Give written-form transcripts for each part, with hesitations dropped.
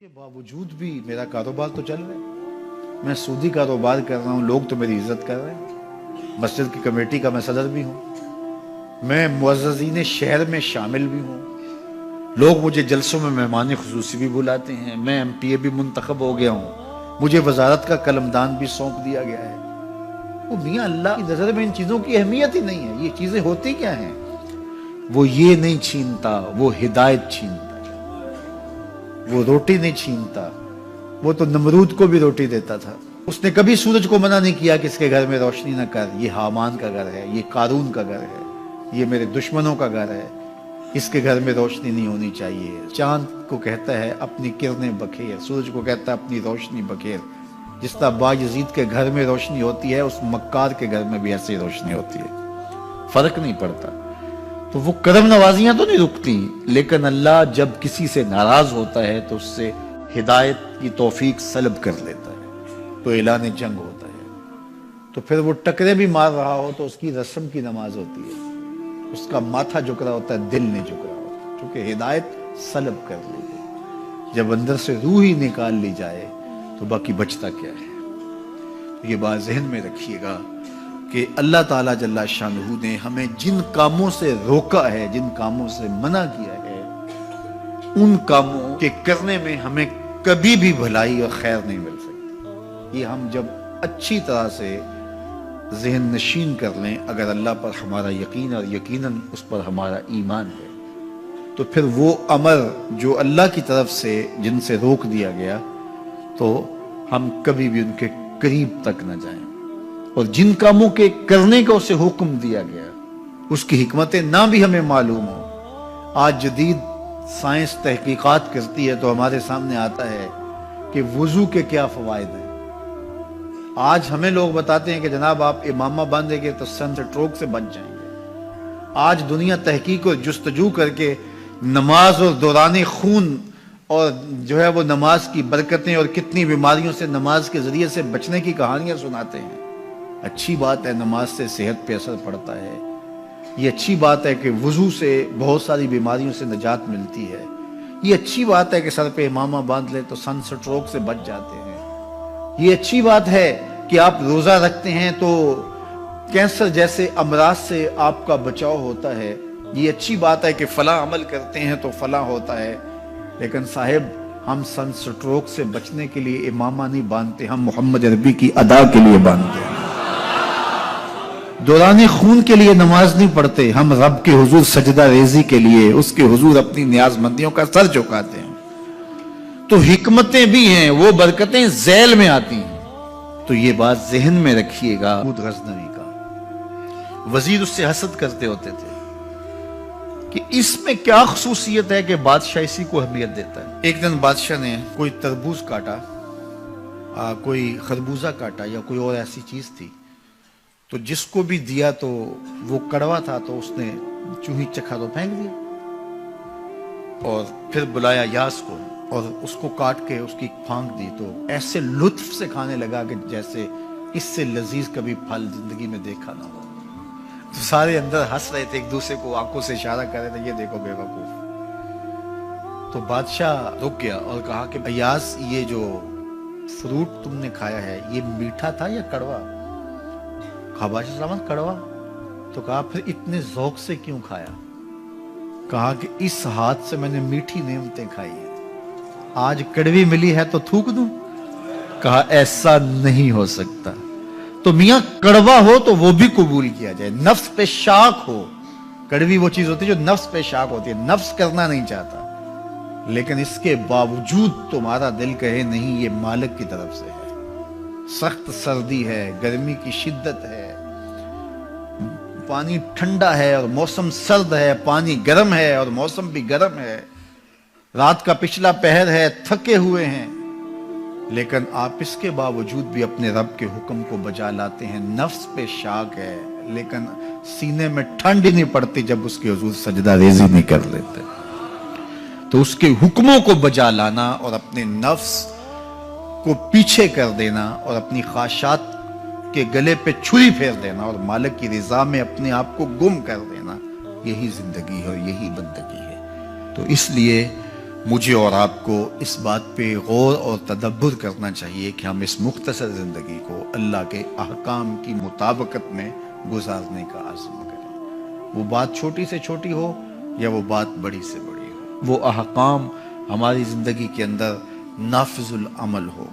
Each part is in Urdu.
کے باوجود بھی میرا کاروبار تو چل رہا ہے، میں سودی کاروبار کر رہا ہوں، لوگ تو میری عزت کر رہے ہیں، مسجد کی کمیٹی کا میں صدر بھی ہوں، میں معززین شہر میں شامل بھی ہوں، لوگ مجھے جلسوں میں مہمان خصوصی بھی بلاتے ہیں، میں ایم پی اے بھی منتخب ہو گیا ہوں، مجھے وزارت کا قلمدان بھی سونپ دیا گیا ہے۔ وہ میاں اللہ کی نظر میں ان چیزوں کی اہمیت ہی نہیں ہے۔ یہ چیزیں ہوتی کیا ہیں؟ وہ یہ نہیں چھینتا، وہ ہدایت چھینتا، وہ روٹی نہیں چھینتا، وہ تو نمرود کو بھی روٹی دیتا تھا۔ اس نے کبھی سورج کو منع نہیں کیا کہ اس کے گھر میں روشنی نہ کر، یہ حامان کا گھر ہے، یہ قارون کا گھر ہے، یہ میرے دشمنوں کا گھر ہے، اس کے گھر میں روشنی نہیں ہونی چاہیے۔ چاند کو کہتا ہے اپنی کرنیں بکھیر، سورج کو کہتا ہے اپنی روشنی بکھیر۔ جس طرح باجزید کے گھر میں روشنی ہوتی ہے، اس مکار کے گھر میں بھی ایسی روشنی ہوتی ہے، فرق نہیں پڑتا۔ تو وہ کرم نوازیاں تو نہیں رکتی، لیکن اللہ جب کسی سے ناراض ہوتا ہے تو اس سے ہدایت کی توفیق سلب کر لیتا ہے، تو اعلان جنگ ہوتا ہے۔ تو پھر وہ ٹکرے بھی مار رہا ہو تو اس کی رسم کی نماز ہوتی ہے، اس کا ماتھا جھک رہا ہوتا ہے، دل نہیں جھک رہا ہوتا، کیونکہ ہدایت سلب کر لی گئی۔ جب اندر سے روح ہی نکال لی جائے تو باقی بچتا کیا ہے؟ یہ بات ذہن میں رکھیے گا کہ اللہ تعالیٰ جل شانہ نے ہمیں جن کاموں سے روکا ہے، جن کاموں سے منع کیا ہے، ان کاموں کے کرنے میں ہمیں کبھی بھی بھلائی اور خیر نہیں مل سکتی۔ یہ ہم جب اچھی طرح سے ذہن نشین کر لیں، اگر اللہ پر ہمارا یقین اور یقیناً اس پر ہمارا ایمان ہے، تو پھر وہ امر جو اللہ کی طرف سے جن سے روک دیا گیا، تو ہم کبھی بھی ان کے قریب تک نہ جائیں، اور جن کاموں کے کرنے کا اسے حکم دیا گیا اس کی حکمتیں نہ بھی ہمیں معلوم ہو۔ آج جدید سائنس تحقیقات کرتی ہے تو ہمارے سامنے آتا ہے کہ وضو کے کیا فوائد ہیں۔ آج ہمیں لوگ بتاتے ہیں کہ جناب آپ امامہ باندھیں گے تو سن سٹروک سے بچ جائیں گے۔ آج دنیا تحقیق اور جستجو کر کے نماز اور دوران خون اور جو ہے وہ نماز کی برکتیں اور کتنی بیماریوں سے نماز کے ذریعے سے بچنے کی کہانیاں سناتے ہیں۔ اچھی بات ہے، نماز سے صحت پہ اثر پڑتا ہے، یہ اچھی بات ہے کہ وضو سے بہت ساری بیماریوں سے نجات ملتی ہے، یہ اچھی بات ہے کہ سر پہ امامہ باندھ لے تو سن سٹروک سے بچ جاتے ہیں، یہ اچھی بات ہے کہ آپ روزہ رکھتے ہیں تو کینسر جیسے امراض سے آپ کا بچاؤ ہوتا ہے، یہ اچھی بات ہے کہ فلاں عمل کرتے ہیں تو فلاں ہوتا ہے۔ لیکن صاحب، ہم سن سٹروک سے بچنے کے لیے امامہ نہیں باندھتے، ہم محمد عربی کی ادا کے لیے باندھتے ہیں۔ دوران خون کے لیے نماز نہیں پڑھتے، ہم رب کے حضور سجدہ ریزی کے لیے اس کے حضور اپنی نیاز مندیوں کا سر جھکاتے ہیں۔ تو حکمتیں بھی ہیں، وہ برکتیں ذیل میں آتی ہیں۔ تو یہ بات ذہن میں رکھیے گا۔ غزنوی کا وزیر اس سے حسد کرتے ہوتے تھے کہ اس میں کیا خصوصیت ہے کہ بادشاہ اسی کو اہمیت دیتا ہے۔ ایک دن بادشاہ نے کوئی تربوز کاٹا، کوئی خربوزہ کاٹا یا کوئی اور ایسی چیز تھی، تو جس کو بھی دیا تو وہ کڑوا تھا، تو اس نے چوہی چکھا تو پھینک دیا، اور پھر بلایا یاس کو اور اس کو کاٹ کے اس کی پھانک دی، تو ایسے لطف سے کھانے لگا کہ جیسے اس سے لذیذ کبھی پھل زندگی میں دیکھا نہ ہو۔ تو سارے اندر ہنس رہے تھے، ایک دوسرے کو آنکھوں سے اشارہ کر رہے تھے، یہ دیکھو بے وقوف۔ تو بادشاہ رک گیا اور کہا کہ ایاز، یہ جو فروٹ تم نے کھایا ہے یہ میٹھا تھا یا کڑوا؟ کہا بادشاہ سلامت کڑوا۔ تو کہا پھر اتنے ذوق سے کیوں کھایا؟ کہا کہ اس ہاتھ سے میں نے میٹھی نعمتیں کھائی ہیں، آج کڑوی ملی ہے تو تھوک دوں؟ کہا ایسا نہیں ہو سکتا۔ تو میاں کڑوا ہو تو وہ بھی قبول کیا جائے، نفس پہ شاک ہو۔ کڑوی وہ چیز ہوتی ہے جو نفس پہ شاک ہوتی ہے، نفس کرنا نہیں چاہتا، لیکن اس کے باوجود تمہارا دل کہے نہیں، یہ مالک کی طرف سے ہے۔ سخت سردی ہے، گرمی کی شدت ہے، پانی ٹھنڈا ہے اور موسم سرد ہے، پانی گرم ہے اور موسم بھی گرم ہے، رات کا پچھلا پہر ہے، تھکے ہوئے ہیں، لیکن آپ اس کے باوجود بھی اپنے رب کے حکم کو بجا لاتے ہیں۔ نفس پہ شاک ہے لیکن سینے میں ٹھنڈ ہی نہیں پڑتی جب اس کے حضور سجدہ ریزی نہیں کر لیتے۔ تو اس کے حکموں کو بجا لانا اور اپنے نفس کو پیچھے کر دینا اور اپنی خواہشات کے گلے پہ چھری پھیر دینا اور مالک کی رضا میں اپنے آپ کو گم کر دینا، یہی زندگی ہے اور یہی بندگی ہے۔ تو اس لیے مجھے اور آپ کو اس بات پہ غور اور تدبر کرنا چاہیے کہ ہم اس مختصر زندگی کو اللہ کے احکام کی مطابقت میں گزارنے کا عزم کریں، وہ بات چھوٹی سے چھوٹی ہو یا وہ بات بڑی سے بڑی ہو، وہ احکام ہماری زندگی کے اندر نافذ العمل ہو۔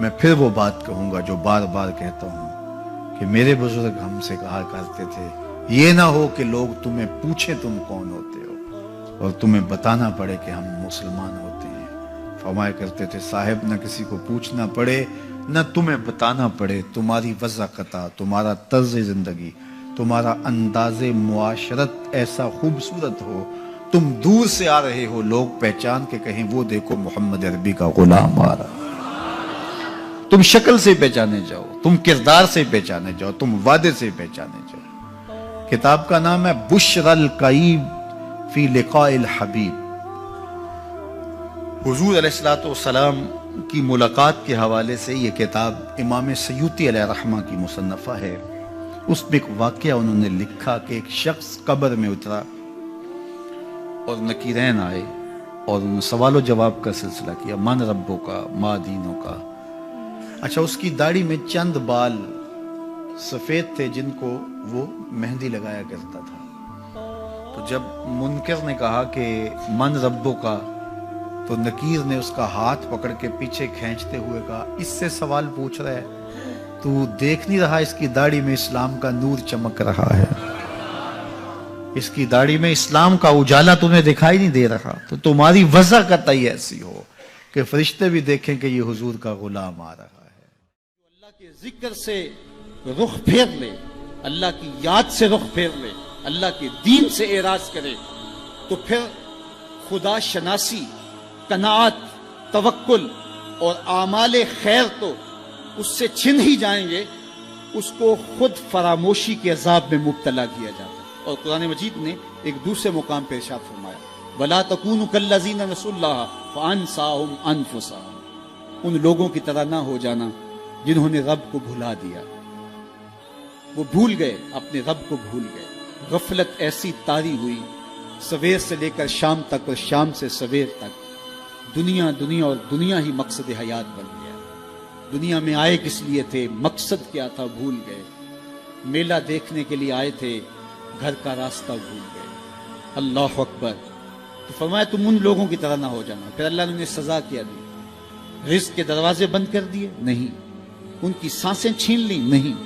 میں پھر وہ بات کہوں گا جو بار بار کہتا ہوں کہ میرے بزرگ ہم سے کہا کرتے تھے، یہ نہ ہو کہ لوگ تمہیں پوچھیں تم کون ہوتے ہو اور تمہیں بتانا پڑے کہ ہم مسلمان ہوتے ہیں۔ فرمایا کرتے تھے صاحب نہ کسی کو پوچھنا پڑے نہ تمہیں بتانا پڑے، تمہاری وضاحت، تمہارا طرز زندگی، تمہارا انداز معاشرت ایسا خوبصورت ہو، تم دور سے آ رہے ہو لوگ پہچان کے کہیں وہ دیکھو محمد عربی کا غلام آ رہا، تم شکل سے پہچانے جاؤ، تم کردار سے پہچانے جاؤ، تم وعدے سے پہچانے جاؤ۔ کتاب کا نام ہے بشر الکئیب فی لقاء الحبیب۔ حضور علیہ السلام کی ملاقات کے حوالے سے یہ کتاب امام سیوطی علیہ رحمہ کی مصنفہ ہے۔ اس میں ایک واقعہ انہوں نے لکھا کہ ایک شخص قبر میں اترا اور نکیرین آئے اور انہوں نے سوال و جواب کا سلسلہ کیا، من ربوں کا، ما دینوں کا۔ اچھا، اس کی داڑھی میں چند بال سفید تھے جن کو وہ مہندی لگایا کرتا تھا۔ تو جب منکر نے کہا کہ من ربوں کا، تو نکیر نے اس کا ہاتھ پکڑ کے پیچھے کھینچتے ہوئے کہا اس سے سوال پوچھ رہا ہے، تو دیکھ نہیں رہا اس کی داڑھی میں اسلام کا نور چمک رہا ہے، اس کی داڑھی میں اسلام کا اجالا تمہیں دکھائی نہیں دے رہا؟ تو تمہاری وضع قطعی ایسی ہو کہ فرشتے بھی دیکھیں کہ یہ حضور کا غلام آ رہا ہے۔ اللہ کے ذکر سے رخ پھیر لے، اللہ کی یاد سے رخ پھیر لے، اللہ کے دین سے اعراض کرے، تو پھر خدا شناسی، قناعت، توکل اور اعمال خیر تو اس سے چھن ہی جائیں گے، اس کو خود فراموشی کے عذاب میں مبتلا کیا جاتا ہے۔ اور قرآن مجید نے ایک دوسرے مقام پہ ارشاد فرمایا وَلَا تَكُونُوا كَالَّذِينَ نَسُوا اللَّهَ فَأَنسَاهُمْ أَنفُسَهُمْ، ان لوگوں کی طرح نہ ہو جانا جنہوں نے رب کو بھلا دیا، وہ بھول گئے، اپنے رب کو بھول گئے۔ غفلت ایسی طاری ہوئی سویر سے لے کر شام تک اور شام سے سویر تک، دنیا دنیا اور دنیا ہی مقصد حیات بن گیا۔ دنیا میں آئے کس لیے تھے، مقصد کیا تھا، بھول گئے۔ میلہ دیکھنے کے لیے آئے تھے، گھر کا راستہ بھول گئے۔ اللہ اکبر۔ تو فرمایا تم ان لوگوں کی طرح نہ ہو جانا۔ پھر اللہ نے انہیں سزا کیا دی، رزق کے دروازے بند کر دیے؟ نہیں۔ ان کی سانسیں چھین لی؟ نہیں۔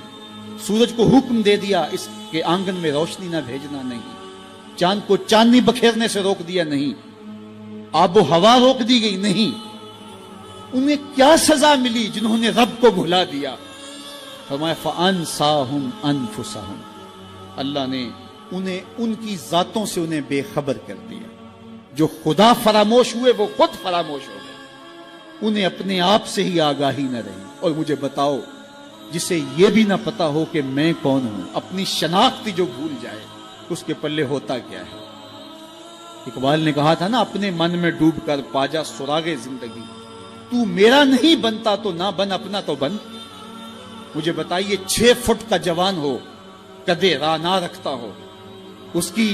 سورج کو حکم دے دیا اس کے آنگن میں روشنی نہ بھیجنا؟ نہیں۔ چاند کو چاندنی بکھیرنے سے روک دیا؟ نہیں۔ آب و ہوا روک دی گئی؟ نہیں۔ انہیں کیا سزا ملی جنہوں نے رب کو بھلا دیا؟ فرمایا فَأَنسَاهُمْ أَنفُسَهُمْ، اللہ نے انہیں ان کی ذاتوں سے انہیں بے خبر کر دیا۔ جو خدا فراموش ہوئے وہ خود فراموش ہو گئے، انہیں اپنے آپ سے ہی آگاہی نہ رہی۔ اور مجھے بتاؤ، جسے یہ بھی نہ پتا ہو کہ میں کون ہوں، اپنی شناخت جو بھول جائے، اس کے پلے ہوتا کیا ہے؟ اقبال نے کہا تھا نا، اپنے من میں ڈوب کر پاجا سراغ زندگی، تو میرا نہیں بنتا تو نہ بن، اپنا تو بن۔ مجھے بتائیے 6 فٹ کا جوان ہو، قدے رانا رکھتا ہو، اس کی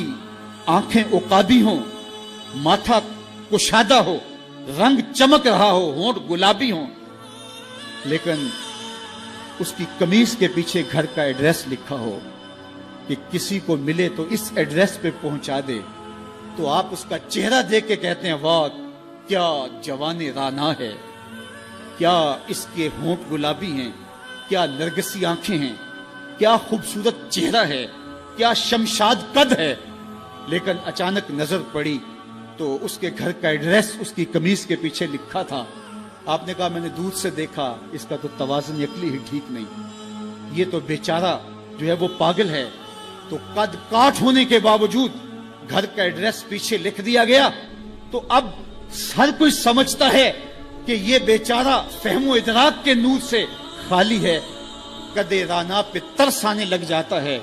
آنکھیں عقابی ہوں، ماتھا کشادہ ہو، رنگ چمک رہا ہو، ہونٹ گلابی ہوں، لیکن اس کی قمیص کے پیچھے گھر کا ایڈریس لکھا ہو کہ کسی کو ملے تو اس ایڈریس پہ پہنچا دے، تو آپ اس کا چہرہ دیکھ کے کہتے ہیں واہ کیا جوان رانا ہے، کیا اس کے ہونٹ گلابی ہیں، کیا نرگسی آنکھیں ہیں، کیا خوبصورت چہرہ ہے، کیا شمشاد قد ہے۔ لیکن اچانک نظر پڑی تو اس کے گھر کا ایڈریس اس کی قمیص کے پیچھے لکھا تھا۔ آپ نے کہا میں نے دور سے دیکھا، اس کا تو توازن عقلی ہی ٹھیک نہیں، یہ تو بیچارہ جو ہے وہ پاگل ہے۔ تو قد کاٹ ہونے کے باوجود گھر کا ایڈریس پیچھے لکھ دیا گیا، تو اب ہر کوئی سمجھتا ہے کہ یہ بیچارہ فہم و ادراک کے نور سے خالی ہے۔ قدے رانا پہ ترس آنے لگ جاتا ہے،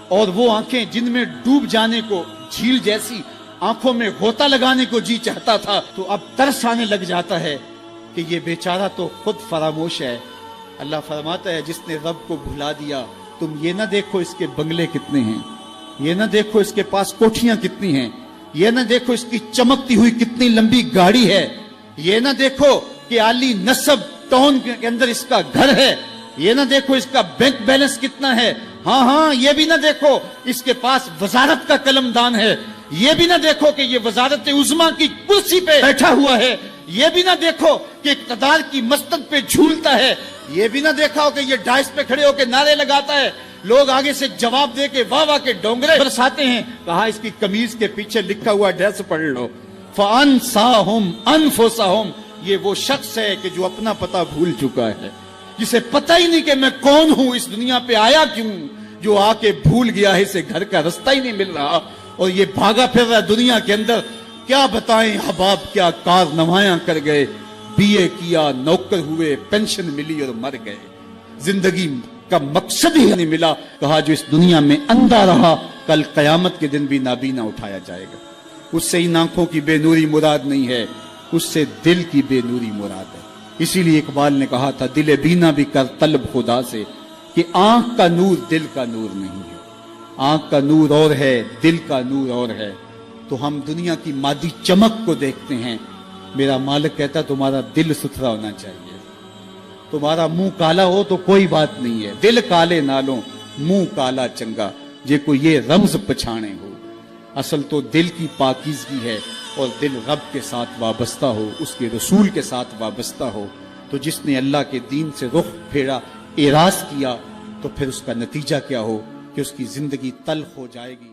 اور وہ آنکھیں جن میں ڈوب جانے کو، جھیل جیسی آنکھوں میں غوطہ لگانے کو جی چاہتا تھا، تو اب ترس آنے لگ جاتا ہے کہ یہ بیچارہ تو خود فراموش ہے۔ اللہ فرماتا ہے جس نے رب کو بھلا دیا، تم یہ نہ دیکھو اس کے بنگلے کتنے ہیں، یہ نہ دیکھو اس کے پاس کوٹھیاں کتنی ہیں، یہ نہ دیکھو اس کی چمکتی ہوئی کتنی لمبی گاڑی ہے, یہ نہ دیکھو کہ عالی نسب ٹاؤن کے اندر اس کا گھر ہے, یہ نہ دیکھو اس کا بینک بیلنس کتنا ہے, ہاں یہ بھی نہ دیکھو اس کے پاس وزارت کا قلم دان ہے, یہ بھی نہ دیکھو کہ یہ وزارت عظمیٰ کی کرسی پہ بیٹھا ہوا ہے, یہ بھی نہ دیکھو کہ اقتدار کی مستق پہ جھولتا ہے, یہ بھی نہ دیکھا ہو کہ یہ ڈائس پہ کھڑے ہو کے نعرے لگاتا ہے, لوگ آگے سے جواب دے کے واہ واہ کے ڈونگرے برساتے ہیں. کہا اس کی قمیض کے پیچھے لکھا ہوا ایڈریس پڑھ لو, فَأَنْسَاهُمْ أَنفُسَهُمْ, یہ وہ شخص ہے کہ جو اپنا پتہ بھول چکا ہے, جسے پتہ ہی نہیں کہ میں کون ہوں, اس دنیا پہ آیا کیوں, جو آ کے بھول گیا ہے اسے گھر کا رستہ ہی نہیں مل رہا, اور یہ بھاگا پھر رہا دنیا کے اندر. کیا بتائیں حباب کیا کار نمایاں کر گئے, بی اے کیا, نوکر ہوئے, پینشن ملی اور مر گئے, زندگی کا مقصد ہی نہیں ملا. کہا جو اس دنیا میں اندھا رہا کل قیامت کے دن بھی نابینا اٹھایا جائے گا. اس سے ان آنکھوں کی بے نوری مراد نہیں ہے, اس سے دل کی بے نوری مراد ہے. اسی لیے اقبال نے کہا تھا دل بینا بھی کر طلب خدا سے, کہ آنکھ کا نور دل کا نور نہیں ہے. آنکھ کا نور اور ہے, دل کا نور اور ہے. تو ہم دنیا کی مادی چمک کو دیکھتے ہیں, میرا مالک کہتا تمہارا دل ستھرا ہونا چاہیے. تمہارا منہ کالا ہو تو کوئی بات نہیں ہے, دل کالے نالوں منہ کالا چنگا, جے کو یہ رمز پچھانے ہو. اصل تو دل کی پاکیزگی ہے, اور دل رب کے ساتھ وابستہ ہو, اس کے رسول کے ساتھ وابستہ ہو. تو جس نے اللہ کے دین سے رخ پھیرا, اعراض کیا, تو پھر اس کا نتیجہ کیا ہو کہ اس کی زندگی تلخ ہو جائے گی.